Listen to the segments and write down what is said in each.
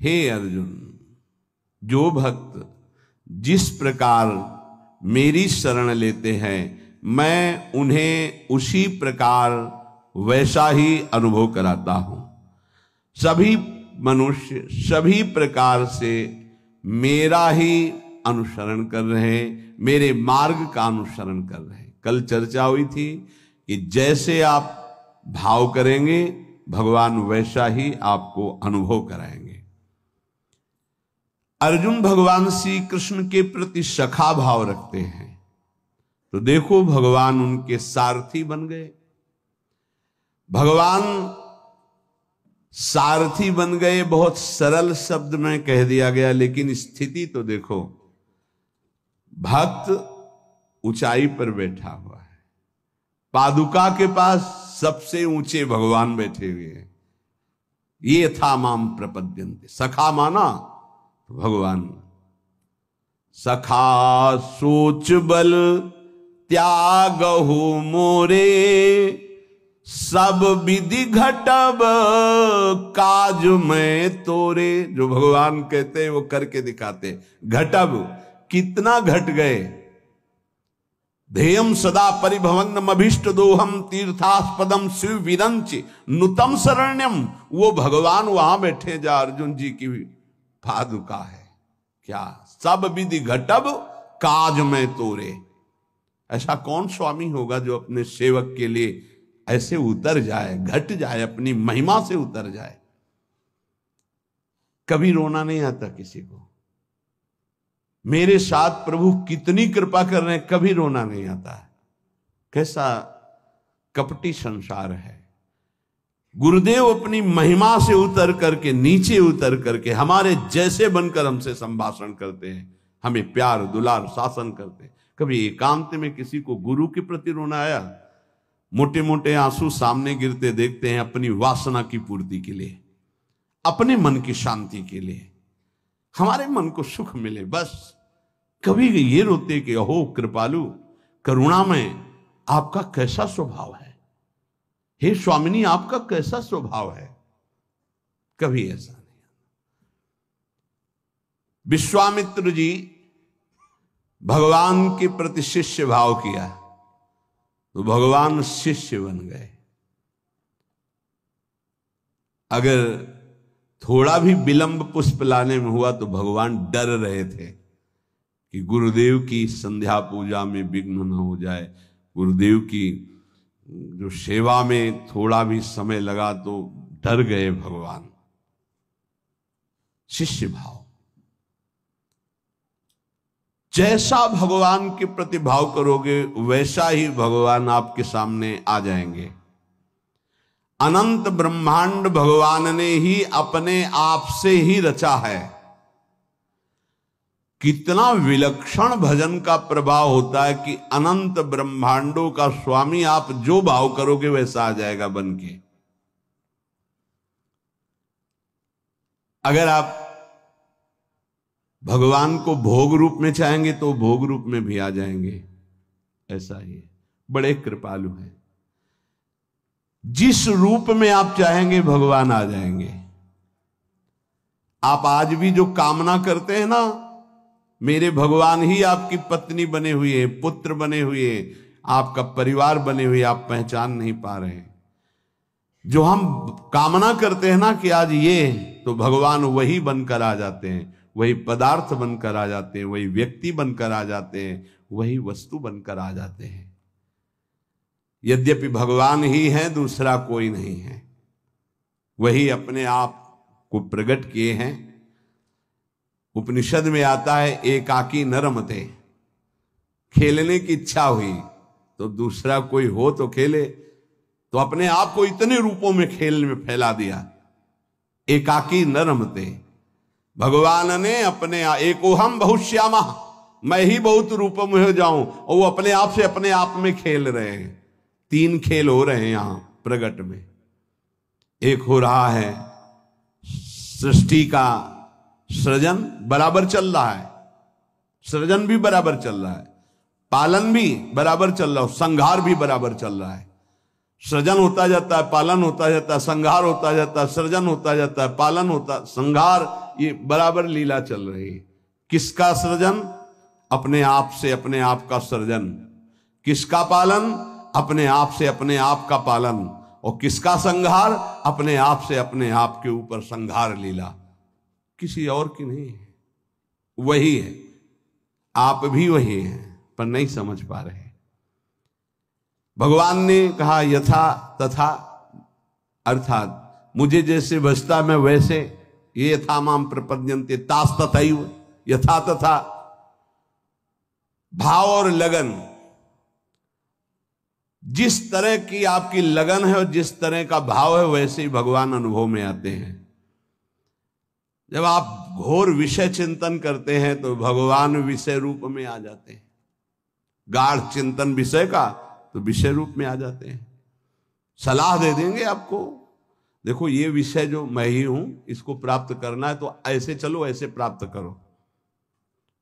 हे अर्जुन, जो भक्त जिस प्रकार मेरी शरण लेते हैं मैं उन्हें उसी प्रकार वैसा ही अनुभव कराता हूं। सभी मनुष्य सभी प्रकार से मेरा ही अनुसरण कर रहे हैं, मेरे मार्ग का अनुसरण कर रहे हैं। कल चर्चा हुई थी कि जैसे आप भाव करेंगे भगवान वैसा ही आपको अनुभव कराएंगे। अर्जुन भगवान श्री कृष्ण के प्रति सखा भाव रखते हैं, तो देखो भगवान उनके सारथी बन गए। भगवान सारथी बन गए, बहुत सरल शब्द में कह दिया गया, लेकिन स्थिति तो देखो। भक्त ऊंचाई पर बैठा हुआ है, पादुका के पास सबसे ऊंचे भगवान बैठे हुए हैं। ये था माम प्रपद्यन्ते, सखा माना भगवान। सखा सोच बल त्यागहु मोरे, सब विधि घटब काज में तोरे। जो भगवान कहते हैं वो करके दिखाते। घटब, कितना घट गए। ध्येयम सदा परिभवनम अभीष्ट दोहम तीर्थास्पदम शिव विरंच नुतम शरण्यम। वो भगवान वहां बैठे जा अर्जुन जी की पादुका है। क्या सब विधि घटब काज में तोरे। ऐसा कौन स्वामी होगा जो अपने सेवक के लिए ऐसे उतर जाए, घट जाए, अपनी महिमा से उतर जाए। कभी रोना नहीं आता किसी को। मेरे साथ प्रभु कितनी कृपा कर रहे हैं, कभी रोना नहीं आता है। कैसा कपटी संसार है। गुरुदेव अपनी महिमा से उतर करके, नीचे उतर करके हमारे जैसे बनकर हमसे संभाषण करते हैं, हमें प्यार दुलार शासन करते हैं। कभी एकांत में किसी को गुरु के प्रति रोना आया? मोटे मोटे आंसू सामने गिरते देखते हैं अपनी वासना की पूर्ति के लिए, अपने मन की शांति के लिए, हमारे मन को सुख मिले। बस कभी ये रोते कि अहो कृपालु करुणामय, आपका कैसा स्वभाव है, हे स्वामिनी आपका कैसा स्वभाव है। कभी ऐसा नहीं। विश्वामित्र जी भगवान के प्रति शिष्य भाव किया तो भगवान शिष्य बन गए। अगर थोड़ा भी विलंब पुष्प लाने में हुआ तो भगवान डर रहे थे कि गुरुदेव की संध्या पूजा में विघ्न न हो जाए, गुरुदेव की जो सेवा में थोड़ा भी समय लगा तो डर गए भगवान। शिष्य भाव, जैसा भगवान के प्रति भाव करोगे वैसा ही भगवान आपके सामने आ जाएंगे। अनंत ब्रह्मांड भगवान ने ही अपने आप से ही रचा है। कितना विलक्षण भजन का प्रभाव होता है कि अनंत ब्रह्मांडों का स्वामी आप जो भाव करोगे वैसा आ जाएगा बन के। अगर आप भगवान को भोग रूप में चाहेंगे तो भोग रूप में भी आ जाएंगे। ऐसा ही है, बड़े कृपालु हैं। जिस रूप में आप चाहेंगे भगवान आ जाएंगे। आप आज भी जो कामना करते हैं ना, मेरे भगवान ही आपकी पत्नी बने हुए हैं, पुत्र बने हुए हैं, आपका परिवार बने हुए, आप पहचान नहीं पा रहे हैं। जो हम कामना करते हैं ना कि आज ये, तो भगवान वही बनकर आ जाते हैं, वही पदार्थ बनकर आ जाते हैं, वही व्यक्ति बनकर आ जाते हैं, वही वस्तु बनकर आ जाते हैं। यद्यपि भगवान ही है, दूसरा कोई नहीं है। वही अपने आप को प्रकट किए हैं। उपनिषद में आता है एकाकी न रमते। खेलने की इच्छा हुई तो दूसरा कोई हो तो खेले, तो अपने आप को इतने रूपों में खेल में फैला दिया। एकाकी न रमते, भगवान ने अपने एकोहम बहुश्यामा, मैं ही बहुत रूपों में हो जाऊं, और वो अपने आप से अपने आप में खेल रहे हैं। 3 खेल हो रहे हैं यहां प्रगट में। एक हो रहा है सृष्टि का सृजन बराबर चल रहा है, सृजन भी बराबर चल रहा है, पालन भी बराबर चल रहा है, संहार भी बराबर चल रहा है। सृजन होता जाता है, पालन होता जाता है, संहार होता जाता है, सृजन होता जाता है, पालन होता, संहार, ये बराबर लीला चल रही है। किसका सृजन? अपने आप से अपने आप का सृजन। किसका पालन? अपने आप से अपने आप का पालन। और किसका संहार? अपने आप से अपने आप के ऊपर संहार लीला, किसी और की नहीं है, वही है। आप भी वही हैं, पर नहीं समझ पा रहे। भगवान ने कहा यथा तथा, अर्थात मुझे जैसे बचता मैं वैसे, ये यथा माम प्रपद्यन्ते तास तथैव, यथा तथा। भाव और लगन, जिस तरह की आपकी लगन है और जिस तरह का भाव है, वैसे ही भगवान अनुभव में आते हैं। जब आप घोर विषय चिंतन करते हैं तो भगवान विषय रूप में आ जाते हैं। गाढ़ चिंतन विषय का तो विषय रूप में आ जाते हैं। सलाह दे देंगे आपको, देखो ये विषय जो मैं ही हूं, इसको प्राप्त करना है तो ऐसे चलो, ऐसे प्राप्त करो।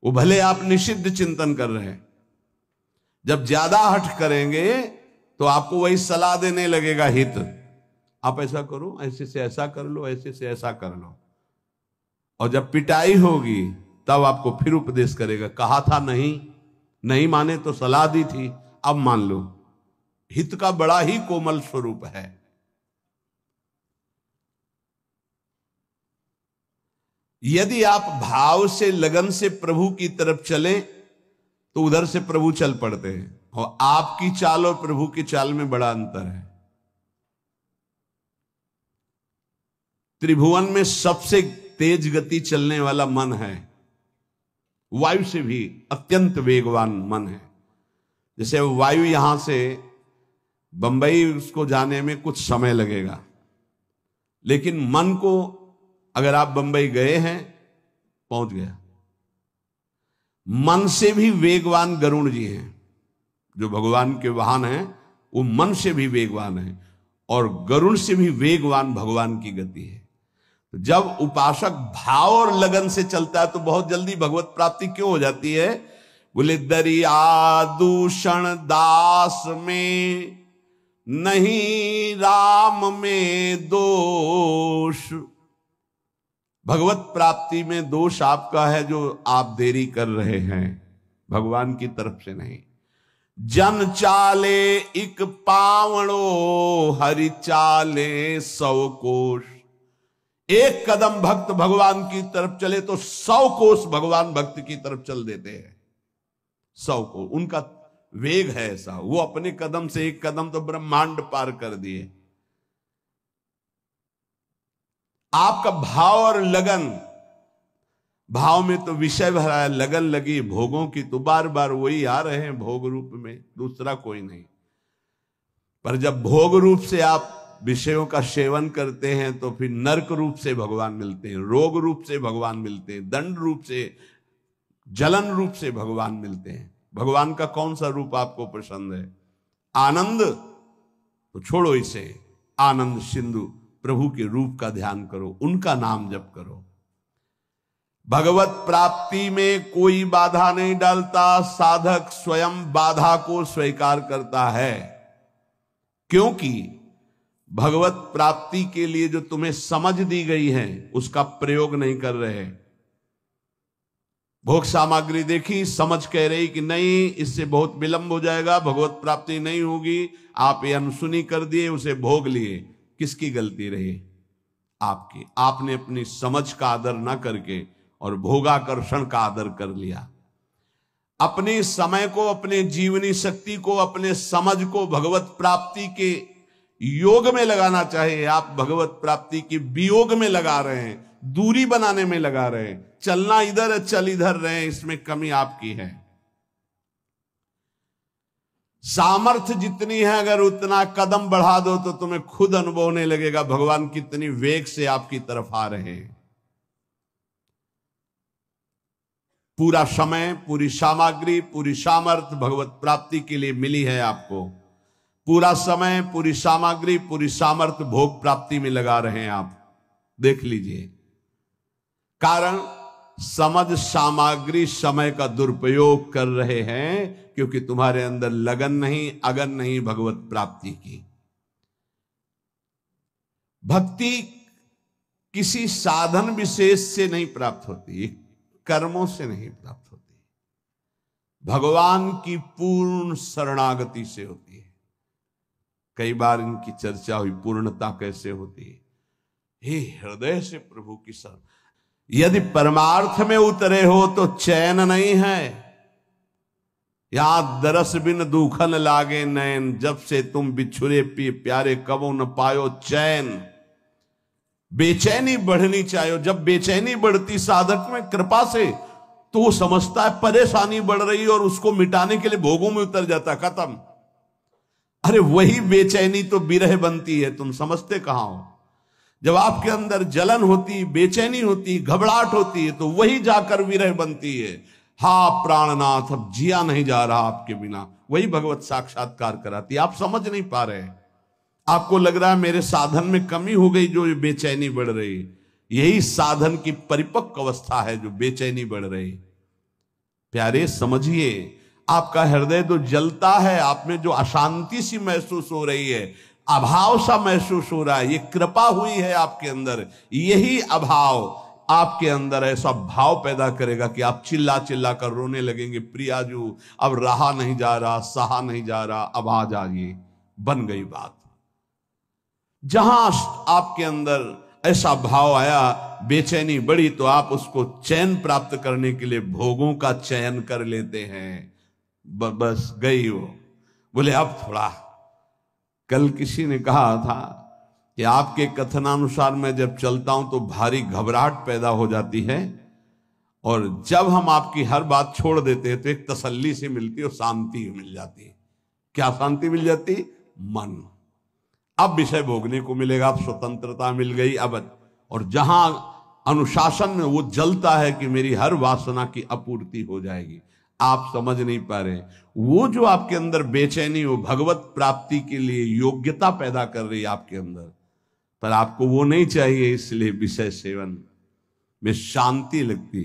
वो भले आप निषिद्ध चिंतन कर रहे हैं, जब ज्यादा हठ करेंगे तो आपको वही सलाह देने लगेगा हित। आप ऐसा करो, ऐसे से ऐसा कर लो, ऐसे से ऐसा कर लो। और जब पिटाई होगी तब आपको फिर उपदेश करेगा, कहा था नहीं माने तो सलाह दी थी, अब मान लो। हित का बड़ा ही कोमल स्वरूप है। यदि आप भाव से लगन से प्रभु की तरफ चले तो उधर से प्रभु चल पड़ते हैं। और आपकी चाल और प्रभु की चाल में बड़ा अंतर है। त्रिभुवन में सबसे तेज गति चलने वाला मन है, वायु से भी अत्यंत वेगवान मन है। जैसे वायु यहां से बंबई उसको जाने में कुछ समय लगेगा, लेकिन मन को अगर आप बंबई गए हैं, पहुंच गया। मन से भी वेगवान गरुड़ जी हैं, जो भगवान के वाहन हैं, वो मन से भी वेगवान है और गरुड़ से भी वेगवान भगवान की गति है। तो जब उपासक भाव और लगन से चलता है तो बहुत जल्दी भगवत प्राप्ति क्यों हो जाती है? बोले दरिया दूषण दास में नहीं राम में दोष। भगवत प्राप्ति में दोष आपका है जो आप देरी कर रहे हैं, भगवान की तरफ से नहीं। जन चाले इक पावणो हरि चाले 100 कोश। एक कदम भक्त भगवान की तरफ चले तो 100 कोस भगवान भक्त की तरफ चल देते हैं। 100 को उनका वेग है ऐसा, वो अपने कदम से एक कदम तो ब्रह्मांड पार कर दिए। आपका भाव और लगन, भाव में तो विषय भरा है, लगन लगी भोगों की तो बार बार वही आ रहे हैं भोग रूप में, दूसरा कोई नहीं। पर जब भोग रूप से आप विषयों का सेवन करते हैं तो फिर नरक रूप से भगवान मिलते हैं, रोग रूप से भगवान मिलते हैं, दंड रूप से, जलन रूप से भगवान मिलते हैं। भगवान का कौन सा रूप आपको पसंद है? आनंद? तो छोड़ो इसे, आनंद सिंधु प्रभु के रूप का ध्यान करो, उनका नाम जप करो। भगवत प्राप्ति में कोई बाधा नहीं डालता, साधक स्वयं बाधा को स्वीकार करता है। क्योंकि भगवत प्राप्ति के लिए जो तुम्हें समझ दी गई है उसका प्रयोग नहीं कर रहे। भोग सामग्री देखी, समझ कह रही कि नहीं इससे बहुत विलंब हो जाएगा, भगवत प्राप्ति नहीं होगी, आप ये अनसुनी कर दिए, उसे भोग लिए। किसकी गलती रही? आपकी। आपने अपनी समझ का आदर ना करके और भोगाकर्षण का आदर कर लिया। अपने समय को, अपने जीवनी शक्ति को, अपने समझ को भगवत प्राप्ति के योग में लगाना चाहिए। आप भगवत प्राप्ति के वियोग में लगा रहे हैं, दूरी बनाने में लगा रहे हैं। चलना इधर है, चल इधर रहे, इसमें कमी आपकी है। सामर्थ्य जितनी है, अगर उतना कदम बढ़ा दो तो तुम्हें खुद अनुभव होने लगेगा भगवान कितनी वेग से आपकी तरफ आ रहे हैं। पूरा समय, पूरी सामग्री, पूरी सामर्थ्य भगवत प्राप्ति के लिए मिली है आपको। पूरा समय, पूरी सामग्री, पूरी सामर्थ्य भोग प्राप्ति में लगा रहे हैं आप, देख लीजिए। कारण समझ सामग्री समय का दुरुपयोग कर रहे हैं, क्योंकि तुम्हारे अंदर लगन नहीं, अगन नहीं भगवत प्राप्ति की। भक्ति किसी साधन विशेष से नहीं प्राप्त होती, कर्मों से नहीं प्राप्त होती, भगवान की पूर्ण शरणागति से होती है। कई बार इनकी चर्चा हुई, पूर्णता कैसे होती है। हे हृदय से प्रभु की शरण, यदि परमार्थ में उतरे हो तो चैन नहीं है। यहां दरस बिन दुखन लागे नैन, जब से तुम बिछुरे प्यारे कबो न पायो चैन। बेचैनी बढ़नी चाहिए। जब बेचैनी बढ़ती साधक में कृपा से, तो वो समझता है परेशानी बढ़ रही है और उसको मिटाने के लिए भोगों में उतर जाता, खत्म। अरे वही बेचैनी तो विरह बनती है, तुम समझते कहां हो। जब आपके अंदर जलन होती, बेचैनी होती, घबराहट होती है, तो वही जाकर विरह बनती है। हा प्राणनाथ, अब जिया नहीं जा रहा आपके बिना, वही भगवत साक्षात्कार कराती है। आप समझ नहीं पा रहे, आपको लग रहा है मेरे साधन में कमी हो गई जो बेचैनी बढ़ रही। यही साधन की परिपक्व अवस्था है जो बेचैनी बढ़ रही। प्यारे समझिए, आपका हृदय तो जलता है, आप में जो अशांति सी महसूस हो रही है, अभाव सा महसूस हो रहा है, ये कृपा हुई है आपके अंदर। यही अभाव आपके अंदर ऐसा भाव पैदा करेगा कि आप चिल्ला चिल्ला कर रोने लगेंगे, प्रियाजू अब रहा नहीं जा रहा, सहा नहीं जा रहा, अब आ जाइए। बन गई बात। जहां आपके अंदर ऐसा भाव आया, बेचैनी बढ़ी, तो आप उसको चैन प्राप्त करने के लिए भोगों का चयन कर लेते हैं। बस गई वो। बोले अब थोड़ा, कल किसी ने कहा था कि आपके कथनानुसार मैं जब चलता हूं तो भारी घबराहट पैदा हो जाती है, और जब हम आपकी हर बात छोड़ देते हैं तो एक तसल्ली से मिलती है और शांति मिल जाती है। क्या शांति मिल जाती? मन। अब विषय भोगने को मिलेगा, अब स्वतंत्रता मिल गई। अब और जहां अनुशासन में वो जलता है कि मेरी हर वासना की आपूर्ति हो जाएगी, आप समझ नहीं पा रहे। वो जो आपके अंदर बेचैनी, वो भगवत प्राप्ति के लिए योग्यता पैदा कर रही है आपके अंदर, पर आपको वो नहीं चाहिए, इसलिए विषय सेवन में शांति लगती।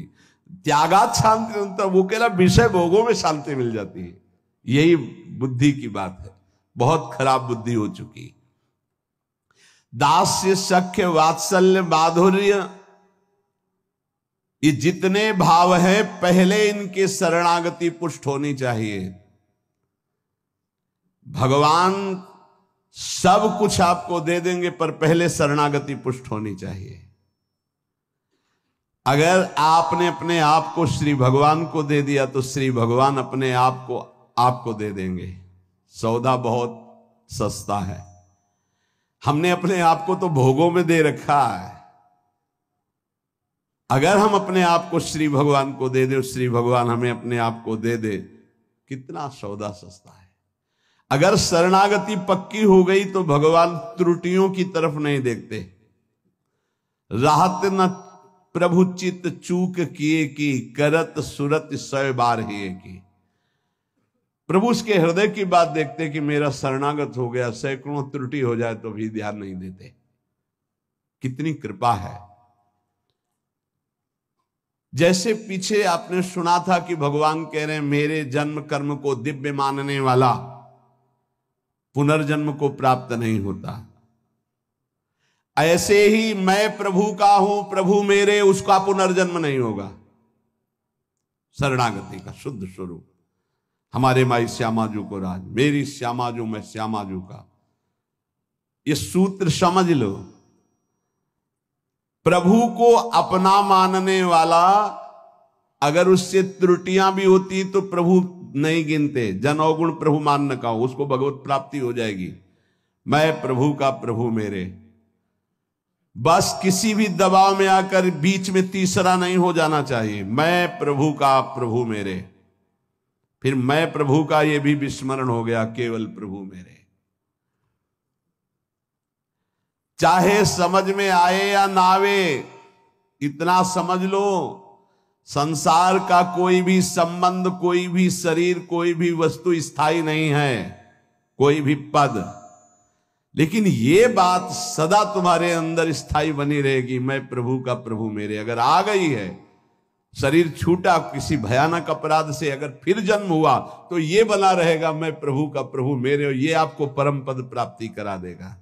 त्यागात शांति मिलता, वो केवल विषय भोगों में शांति मिल जाती है। यही बुद्धि की बात है, बहुत खराब बुद्धि हो चुकी। दास्य, सख्य, वात्सल्य, माधुर्य, ये जितने भाव है पहले इनके शरणागति पुष्ट होनी चाहिए। भगवान सब कुछ आपको दे देंगे, पर पहले शरणागति पुष्ट होनी चाहिए। अगर आपने अपने आप को श्री भगवान को दे दिया तो श्री भगवान अपने आप को आपको दे देंगे। सौदा बहुत सस्ता है। हमने अपने आप को तो भोगों में दे रखा है। अगर हम अपने आप को श्री भगवान को दे दे, श्री भगवान हमें अपने आप को दे दे, कितना सौदा सस्ता है। अगर शरणागति पक्की हो गई तो भगवान त्रुटियों की तरफ नहीं देखते। राहत न प्रभु चित चूक किए की, करत सुरत 100 बार ही की। प्रभु उसके हृदय की बात देखते कि मेरा शरणागत हो गया, सैकड़ों त्रुटि हो जाए तो भी ध्यान नहीं देते। कितनी कृपा है। जैसे पीछे आपने सुना था कि भगवान कह रहे हैं मेरे जन्म कर्म को दिव्य मानने वाला पुनर्जन्म को प्राप्त नहीं होता। ऐसे ही मैं प्रभु का हूं, प्रभु मेरे, उसका पुनर्जन्म नहीं होगा। शरणागति का शुद्ध स्वरूप। हमारे माई श्यामाजू को राज, मेरी श्यामाजू मैं श्यामाजू का, ये सूत्र समझ लो। प्रभु को अपना मानने वाला, अगर उससे त्रुटियां भी होती तो प्रभु नहीं गिनते। जन अवगुण प्रभु मान न कहो, उसको भगवत प्राप्ति हो जाएगी। मैं प्रभु का, प्रभु मेरे। बस किसी भी दबाव में आकर बीच में तीसरा नहीं हो जाना चाहिए। मैं प्रभु का, प्रभु मेरे। फिर मैं प्रभु का ये भी विस्मरण हो गया, केवल प्रभु मेरे। चाहे समझ में आए या ना आवे, इतना समझ लो, संसार का कोई भी संबंध, कोई भी शरीर, कोई भी वस्तु स्थायी नहीं है, कोई भी पद। लेकिन ये बात सदा तुम्हारे अंदर स्थायी बनी रहेगी, मैं प्रभु का, प्रभु मेरे। अगर आ गई है, शरीर छूटा किसी भयानक अपराध से, अगर फिर जन्म हुआ तो ये बना रहेगा, मैं प्रभु का, प्रभु मेरे। और ये आपको परम पद प्राप्ति करा देगा।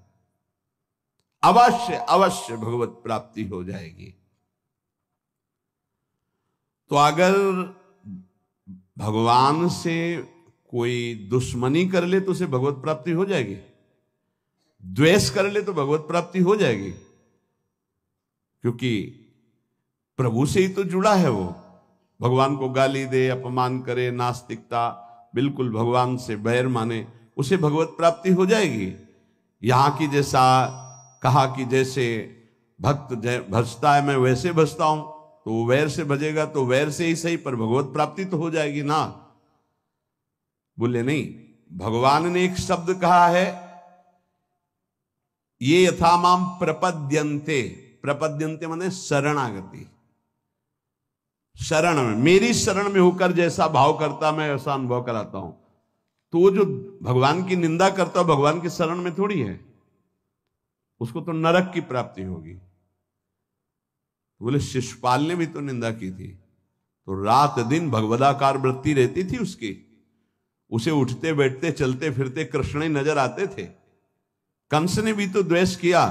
अवश्य अवश्य भगवत प्राप्ति हो जाएगी। तो अगर भगवान से कोई दुश्मनी कर ले तो उसे भगवत प्राप्ति हो जाएगी, द्वेष कर ले तो भगवत प्राप्ति हो जाएगी, क्योंकि प्रभु से ही तो जुड़ा है वो। भगवान को गाली दे, अपमान करे, नास्तिकता, बिल्कुल भगवान से बैर माने, उसे भगवत प्राप्ति हो जाएगी। यहां की जैसा कहा कि जैसे भक्त भजता है मैं वैसे भजता हूं, तो वो वैर से भजेगा तो वैर से ही सही, पर भगवत प्राप्ति तो हो जाएगी ना। बोले नहीं, भगवान ने एक शब्द कहा है, ये यथा माम प्रपद्यन्ते, प्रपद्यन्ते माने शरणागति, शरण में, मेरी शरण में होकर जैसा भाव करता मैं ऐसा अनुभव कराता हूं। तो वो जो भगवान की निंदा करता भगवान की शरण में थोड़ी है, उसको तो नरक की प्राप्ति होगी। बोले शिशुपाल ने भी तो निंदा की थी, तो रात दिन भगवदाकार वृत्ति रहती थी उसकी, उसे उठते बैठते चलते फिरते कृष्ण ही नजर आते थे। कंस ने भी तो द्वेष किया,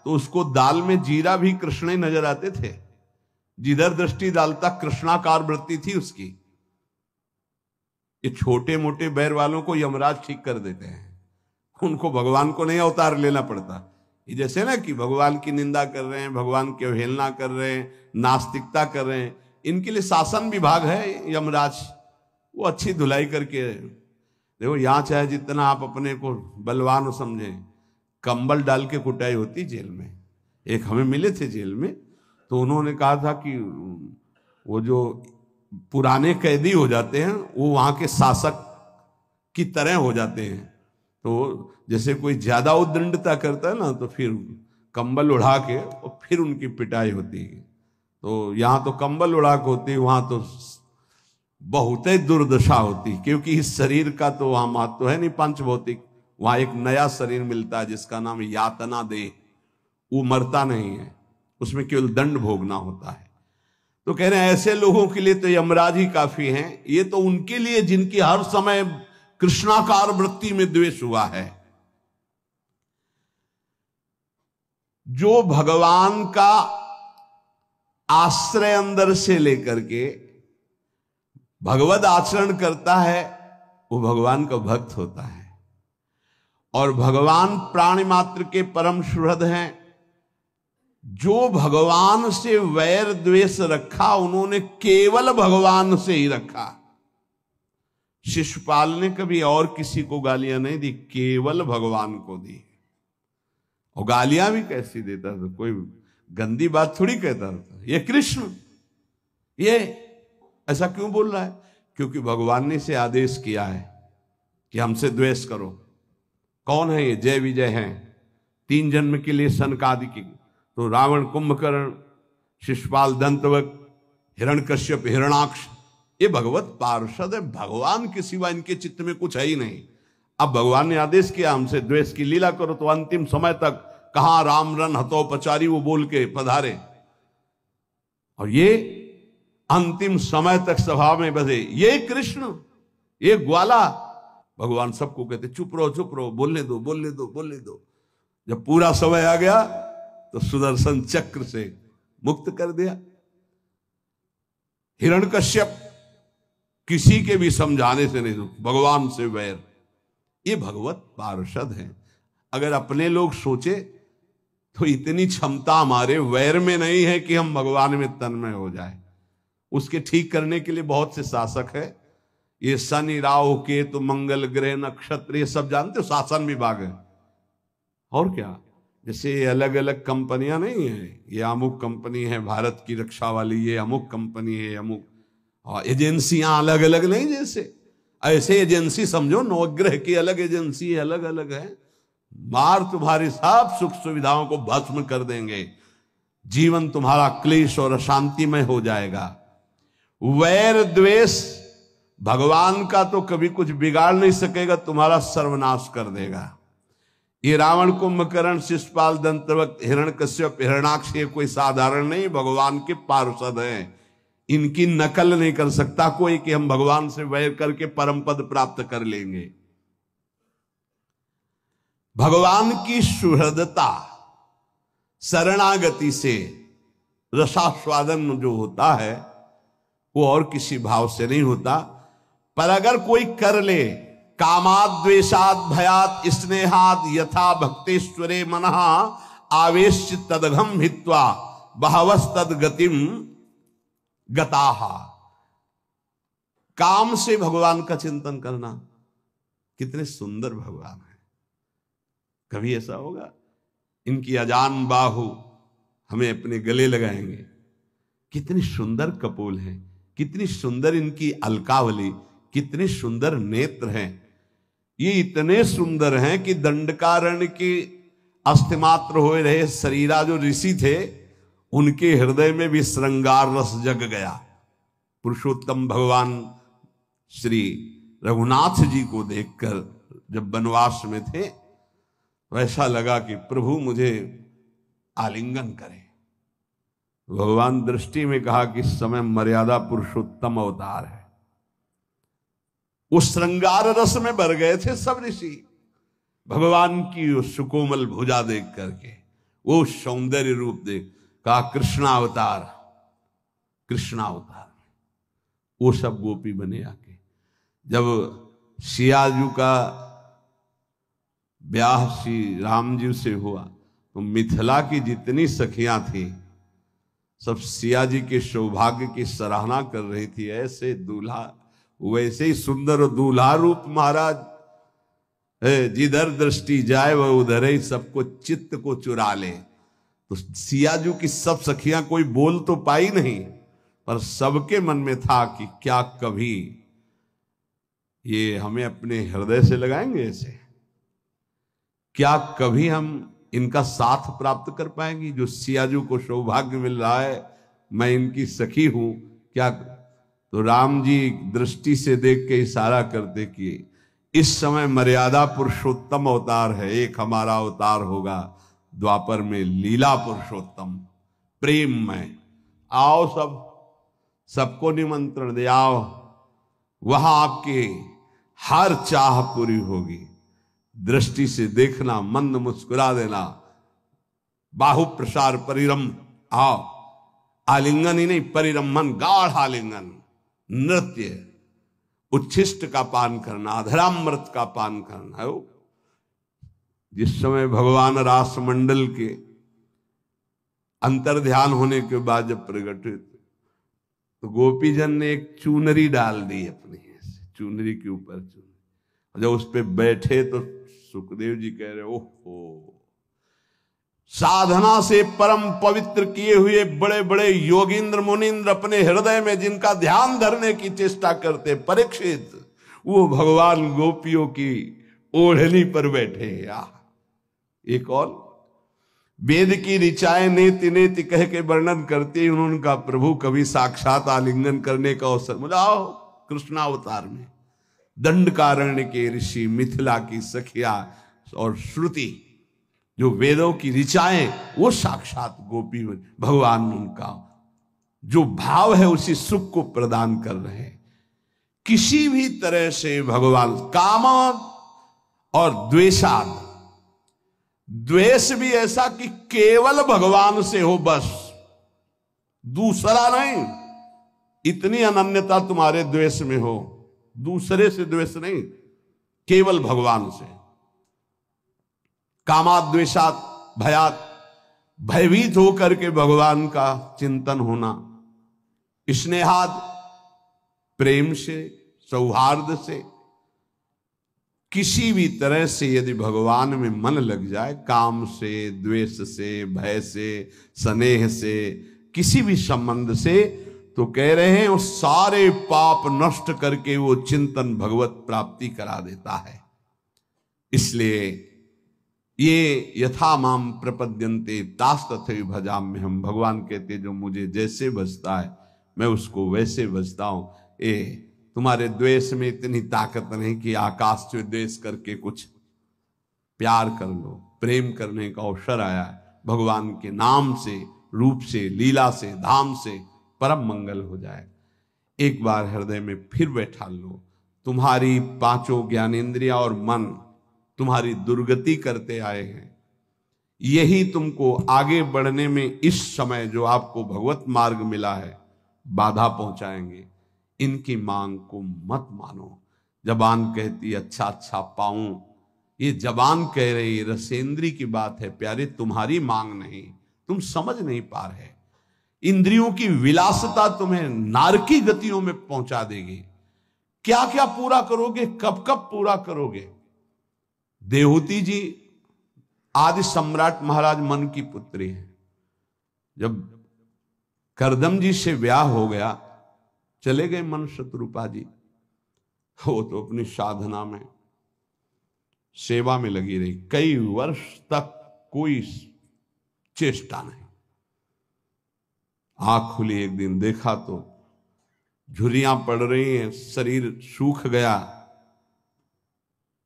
तो उसको दाल में जीरा भी कृष्ण ही नजर आते थे, जिधर दृष्टि डालता कृष्णाकार वृत्ति थी उसकी। ये छोटे मोटे बैर वालों को यमराज ठीक कर देते हैं, उनको भगवान को नहीं अवतार लेना पड़ता। ये जैसे ना कि भगवान की निंदा कर रहे हैं, भगवान की अवहेलना कर रहे हैं, नास्तिकता कर रहे हैं, इनके लिए शासन विभाग है यमराज, वो अच्छी धुलाई करके। देखो यहां चाहे जितना आप अपने को बलवान समझें, कंबल डाल के कुटाई होती जेल में। एक हमें मिले थे जेल में, तो उन्होंने कहा था कि वो जो पुराने कैदी हो जाते हैं वो वहां के शासक की तरह हो जाते हैं। तो जैसे कोई ज्यादा उद्दंडता करता है ना, तो फिर कंबल उड़ा के और फिर उनकी पिटाई होती है। तो यहाँ तो कंबल उड़ा के होती, वहां तो बहुत ही दुर्दशा होती, क्योंकि इस शरीर का तो वहां महत्व है नहीं पंच भौतिक। वहां एक नया शरीर मिलता है जिसका नाम यातना देह, वो मरता नहीं है, उसमें केवल दंड भोगना होता है। तो कह रहे हैं ऐसे लोगों के लिए तो यमराज ही काफी हैं। ये तो उनके लिए जिनकी हर समय कृष्णाकार वृत्ति में द्वेष हुआ है। जो भगवान का आश्रय अंदर से लेकर के भगवद आचरण करता है, वो भगवान का भक्त होता है। और भगवान प्राणी मात्र के परम सुहृद हैं। जो भगवान से वैर द्वेष रखा, उन्होंने केवल भगवान से ही रखा। शिशुपाल ने कभी और किसी को गालियां नहीं दी, केवल भगवान को दी। और गालियां भी कैसी देता था, कोई गंदी बात थोड़ी कहता था। ये कृष्ण ये ऐसा क्यों बोल रहा है? क्योंकि भगवान ने इसे आदेश किया है कि हमसे द्वेष करो। कौन है ये? जय विजय हैं, 3 जन्म के लिए सनकादिक। तो रावण, कुंभकर्ण, शिशुपाल, दंतवक्, हिरण्यकश्यप, हिरणाक्ष, ये भगवत पार्षद है। भगवान के सिवा इनके चित्त में कुछ है ही नहीं। अब भगवान ने आदेश किया हमसे द्वेष की लीला करो, तो अंतिम समय तक कहां राम रन हतोपचारी वो बोल के पधारे, और ये अंतिम समय तक सभा में बसे। ये कृष्ण, ये ग्वाला। भगवान सबको कहते चुप रहो, बोलने दो, बोलने दो, बोलने दो। जब पूरा समय आ गया तो सुदर्शन चक्र से मुक्त कर दिया। हिरण्यकश्यप किसी के भी समझाने से नहीं, भगवान से वैर। ये भगवत पार्षद हैं। अगर अपने लोग सोचे तो इतनी क्षमता हमारे वैर में नहीं है कि हम भगवान में तन्मय हो जाए। उसके ठीक करने के लिए बहुत से शासक है। ये शनि, राहु, केतु, मंगल ग्रह, नक्षत्र, ये सब जानते हो, शासन विभाग है। और क्या, जैसे अलग अलग कंपनियां नहीं है, ये अमुक कंपनी है भारत की रक्षा वाली, ये अमुक कंपनी है, अमुक एजेंसियां अलग अलग नहीं। जैसे ऐसे एजेंसी समझो, नवग्रह की अलग एजेंसी अलग अलग है। मार तुम्हारी सब सुख सुविधाओं को भस्म कर देंगे, जीवन तुम्हारा क्लेश और अशांतिमय हो जाएगा। वैर द्वेष भगवान का तो कभी कुछ बिगाड़ नहीं सकेगा, तुम्हारा सर्वनाश कर देगा। ये रावण, कुंभकर्ण, शिशुपाल, दंतवक्, हिरण्यकश्यप, हिरणाक्ष, ये कोई साधारण नहीं, भगवान के पार्षद हैं। इनकी नकल नहीं कर सकता कोई कि हम भगवान से वैर करके परम पद प्राप्त कर लेंगे। भगवान की सुहृदता, शरणागति से रसास्वादन जो होता है वो और किसी भाव से नहीं होता। पर अगर कोई कर ले, कामाद द्वेषाद भयात स्नेहाद यथा भक्तेश्वरे मनः आवेश तदघम हित्वा बहवस तद गतिम गताहा। काम से भगवान का चिंतन करना, कितने सुंदर भगवान है। कभी ऐसा होगा इनकी अजान बाहु हमें अपने गले लगाएंगे, कितनी सुंदर कपोल है, कितनी सुंदर इनकी अलकावली, कितने सुंदर नेत्र हैं। ये इतने सुंदर हैं कि दंडकारण्य के अस्थिमात्र हो रहे शरीरा जो ऋषि थे उनके हृदय में भी श्रृंगार रस जग गया। पुरुषोत्तम भगवान श्री रघुनाथ जी को देखकर जब वनवास में थे वैसा लगा कि प्रभु मुझे आलिंगन करें। भगवान दृष्टि में कहा कि इस समय मर्यादा पुरुषोत्तम अवतार है। उस श्रृंगार रस में भर गए थे सब ऋषि भगवान की उस सुकोमल भुजा देख करके, वो सौंदर्य रूप देख कहा कृष्णावतार, कृष्णावतार। वो सब गोपी बने आके। जब सियाजू का ब्याह श्री राम जी से हुआ तो मिथिला की जितनी सखियां थी सब सिया जी के सौभाग्य की सराहना कर रही थी। ऐसे दूल्हा, वैसे ही सुंदर दूल्हा रूप महाराज, जिधर दृष्टि जाए वह उधर ही सबको चित्त को चुरा ले। तो सियाजू की सब सखियां कोई बोल तो पाई नहीं, पर सबके मन में था कि क्या कभी ये हमें अपने हृदय से लगाएंगे ऐसे, क्या कभी हम इनका साथ प्राप्त कर पाएंगे। जो सियाजू को सौभाग्य मिल रहा है मैं इनकी सखी हूं, क्या। तो राम जी दृष्टि से देख के इशारा करते कि इस समय मर्यादा पुरुषोत्तम अवतार है, एक हमारा अवतार होगा द्वापर में लीला पुरुषोत्तम प्रेम में। आओ सबको निमंत्रण दे, आओ वहां आपकी हर चाह पूरी होगी। दृष्टि से देखना, मंद मुस्कुरा देना, बाहु प्रसार परिरम, आओ आलिंगन ही नहीं परिरमन, गाढ़ आलिंगन, नृत्य, उच्छिष्ट का पान करना, अधरामृत का पान करना। जिस समय भगवान रास मंडल के अंतर ध्यान होने के बाद जब प्रकट हुए तो गोपीजन ने एक चूनरी डाल दी अपनी, चूनरी के ऊपर चूनरी। जब उस पे बैठे तो सुखदेव जी कह रहे ओहो, साधना से परम पवित्र किए हुए बड़े बड़े योगींद्र मुनींद्र अपने हृदय में जिनका ध्यान धरने की चेष्टा करते परीक्षित, वो भगवान गोपियों की ओढ़नी पर बैठे। एक और वेद की ऋचाएं नेति नेति कह के वर्णन करते हैं उनका प्रभु कभी साक्षात आलिंगन करने का अवसर मिला। आओ कृष्णावतार में दंडकारण्य के ऋषि, मिथिला की सखिया और श्रुति, जो वेदों की ऋचाएं, वो साक्षात गोपी भगवान उनका जो भाव है उसी सुख को प्रदान कर रहे हैं। किसी भी तरह से भगवान काम और द्वेषाद, द्वेष भी ऐसा कि केवल भगवान से हो, बस दूसरा नहीं। इतनी अनन्यता तुम्हारे द्वेष में हो, दूसरे से द्वेष नहीं, केवल भगवान से। कामाद द्वेषात भयात, भयभीत होकर के भगवान का चिंतन होना। स्नेहाद, प्रेम से, सौहार्द से, किसी भी तरह से यदि भगवान में मन लग जाए, काम से, द्वेष से, भय से, स्नेह से, किसी भी संबंध से, तो कह रहे हैं वो सारे पाप नष्ट करके वो चिंतन भगवत प्राप्ति करा देता है। इसलिए ये यथा माम प्रपद्यन्ते तास तथैव भजाम्य हम, भगवान कहते जो मुझे जैसे भजता है मैं उसको वैसे भजता हूं। तुम्हारे द्वेष में इतनी ताकत नहीं कि आकाश से द्वेष करके कुछ प्यार कर लो। प्रेम करने का अवसर आया है, भगवान के नाम से, रूप से, लीला से, धाम से परम मंगल हो जाए। एक बार हृदय में फिर बैठा लो। तुम्हारी पांचों ज्ञानेंद्रियां और मन तुम्हारी दुर्गति करते आए हैं। यही तुमको आगे बढ़ने में इस समय जो आपको भगवत मार्ग मिला है बाधा पहुंचाएंगे। इनकी मांग को मत मानो। जबान कहती अच्छा अच्छा पाऊं, ये जबान कह रही रसेंद्री की बात है प्यारे, तुम्हारी मांग नहीं, तुम समझ नहीं पा रहे। इंद्रियों की विलासता तुम्हें नारकी गतियों में पहुंचा देगी। क्या क्या पूरा करोगे, कब कब पूरा करोगे। देहूती जी आदि सम्राट महाराज मन की पुत्री है। जब करदम जी से ब्याह हो गया, चले गए मन शत्रुपा जी। वो तो अपनी साधना में सेवा में लगी रही, कई वर्ष तक कोई चेष्टा नहीं। आंख खुली, एक दिन देखा तो झुर्रियां पड़ रही हैं, शरीर सूख गया।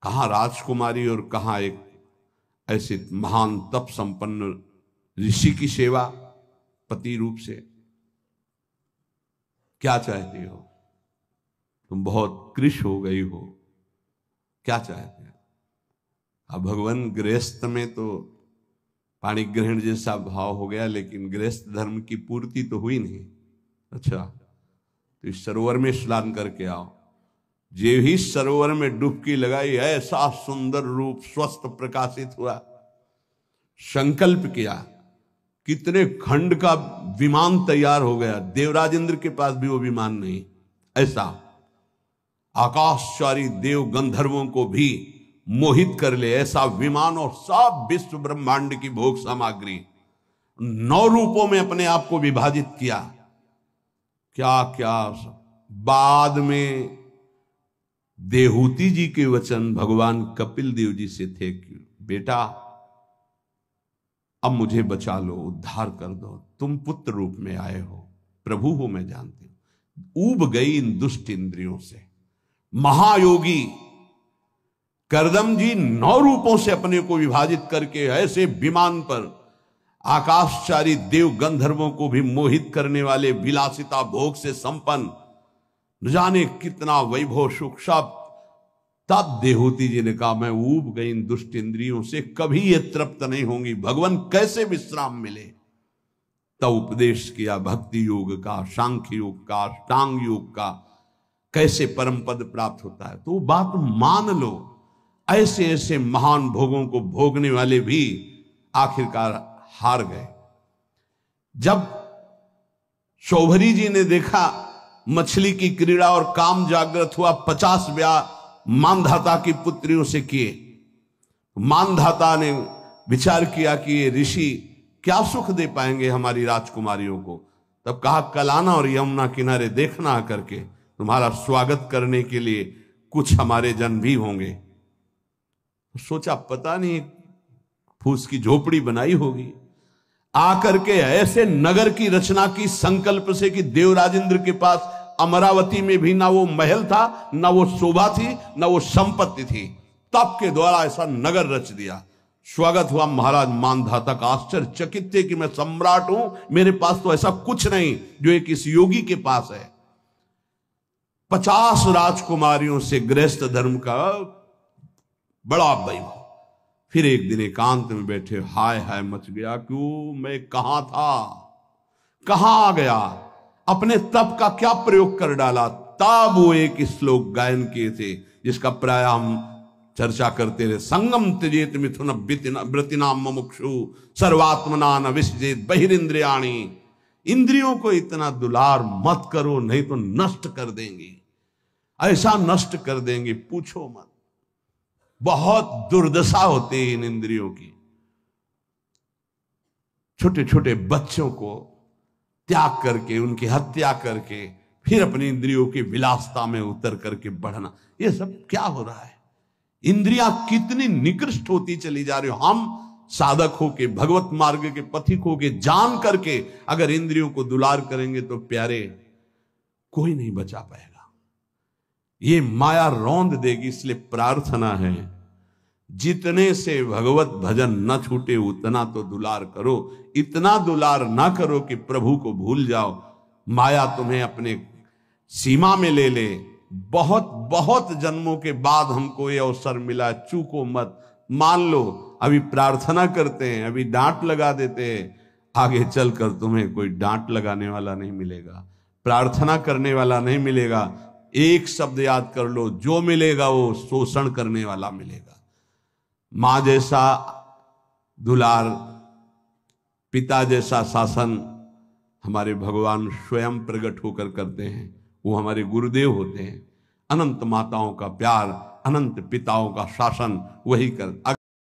कहां राजकुमारी और कहां एक ऐसे महान तप संपन्न ऋषि की सेवा पति रूप से। क्या चाहती हो तुम, बहुत कृश हो गई हो, क्या चाहते हो। अब भगवान गृहस्थ में तो पाणी ग्रहण जैसा भाव हो गया, लेकिन गृहस्थ धर्म की पूर्ति तो हुई नहीं। अच्छा, तो इस सरोवर में स्नान करके आओ। जे ही सरोवर में डुबकी लगाई, ऐसा सुंदर रूप स्वस्थ प्रकाशित हुआ। संकल्प किया, कितने खंड का विमान तैयार हो गया। देवराज इंद्र के पास भी वो विमान नहीं। ऐसा आकाशचारी देव गंधर्वों को भी मोहित कर ले ऐसा विमान, और सब विश्व ब्रह्मांड की भोग सामग्री 9 रूपों में अपने आप को विभाजित किया। क्या क्या बाद में देहूती जी के वचन भगवान कपिल देव जी से थे कि बेटा अब मुझे बचा लो, उद्धार कर दो, तुम पुत्र रूप में आए हो, प्रभु हो मैं जानती हूं। ऊब गई इन दुष्ट इंद्रियों से। महायोगी करदम जी 9 रूपों से अपने को विभाजित करके ऐसे विमान पर आकाशचारी देव गंधर्वों को भी मोहित करने वाले विलासिता भोग से संपन्न, न जाने कितना वैभव सुख सब। तब देहूती जी ने कहा मैं ऊब गई इन दुष्ट इंद्रियों से, कभी ये तृप्त नहीं होंगी, भगवान कैसे विश्राम मिले। तब उपदेश किया भक्ति योग का, सांख्य योग का, अष्टांग योग का, कैसे परम पद प्राप्त होता है। तो वो बात मान लो। ऐसे ऐसे महान भोगों को भोगने वाले भी आखिरकार हार गए। जब शौभरी जी ने देखा मछली की क्रीड़ा और काम जागृत हुआ, 50 ब्याह मानधाता की पुत्रियों से किए। मानधाता ने विचार किया कि ये ऋषि क्या सुख दे पाएंगे हमारी राजकुमारियों को। तब कहा कल आना और यमुना किनारे देखना करके, तुम्हारा स्वागत करने के लिए कुछ हमारे जन भी होंगे। सोचा पता नहीं फूस की झोपड़ी बनाई होगी। आकर के ऐसे नगर की रचना की संकल्प से कि देवराज इंद्र के पास अमरावती में भी ना वो महल था, ना वो शोभा थी, ना वो संपत्ति थी। तप के द्वारा ऐसा नगर रच दिया। स्वागत हुआ महाराज मानधाता का। आश्चर्यचकित थे कि मैं सम्राट हूं, मेरे पास तो ऐसा कुछ नहीं जो एक इस योगी के पास है। 50 राजकुमारियों से गृहस्थ धर्म का बड़ा वैभव। फिर एक दिन एकांत में बैठे, हाय हाय मच गया, क्यों मैं कहां था, कहां आ गया, अपने तप का क्या प्रयोग कर डाला। तब वो एक श्लोक गायन किए थे जिसका प्राय हम चर्चा करते रहे। संगम त्यजेत मिथुन व्रतिनाम मुमुक्षु सर्वात्मना न विसजेत बहिरिंद्रियाणि। इंद्रियों को इतना दुलार मत करो, नहीं तो नष्ट कर देंगे, ऐसा नष्ट कर देंगे पूछो मत। बहुत दुर्दशा होती है इन इंद्रियों की। छोटे छोटे बच्चों को त्याग करके, उनकी हत्या करके, फिर अपनी इंद्रियों की विलासता में उतर करके बढ़ना, ये सब क्या हो रहा है। इंद्रियां कितनी निकृष्ट होती चली जा रही हो। हम साधक होके, भगवत मार्ग के पथिक होके, जान करके अगर इंद्रियों को दुलार करेंगे तो प्यारे कोई नहीं बचा पाएगा। ये माया रौंद देगी। इसलिए प्रार्थना है जितने से भगवत भजन न छूटे उतना तो दुलार करो। इतना दुलार ना करो कि प्रभु को भूल जाओ, माया तुम्हें अपने सीमा में ले ले। बहुत बहुत जन्मों के बाद हमको ये अवसर मिला, चूको मत। मान लो अभी प्रार्थना करते हैं, अभी डांट लगा देते हैं, आगे चलकर तुम्हें कोई डांट लगाने वाला नहीं मिलेगा, प्रार्थना करने वाला नहीं मिलेगा। एक शब्द याद कर लो, जो मिलेगा वो शोषण करने वाला मिलेगा। मां जैसा दुलार, पिता जैसा शासन हमारे भगवान स्वयं प्रकट होकर करते हैं। वो हमारे गुरुदेव होते हैं। अनंत माताओं का प्यार, अनंत पिताओं का शासन वही कर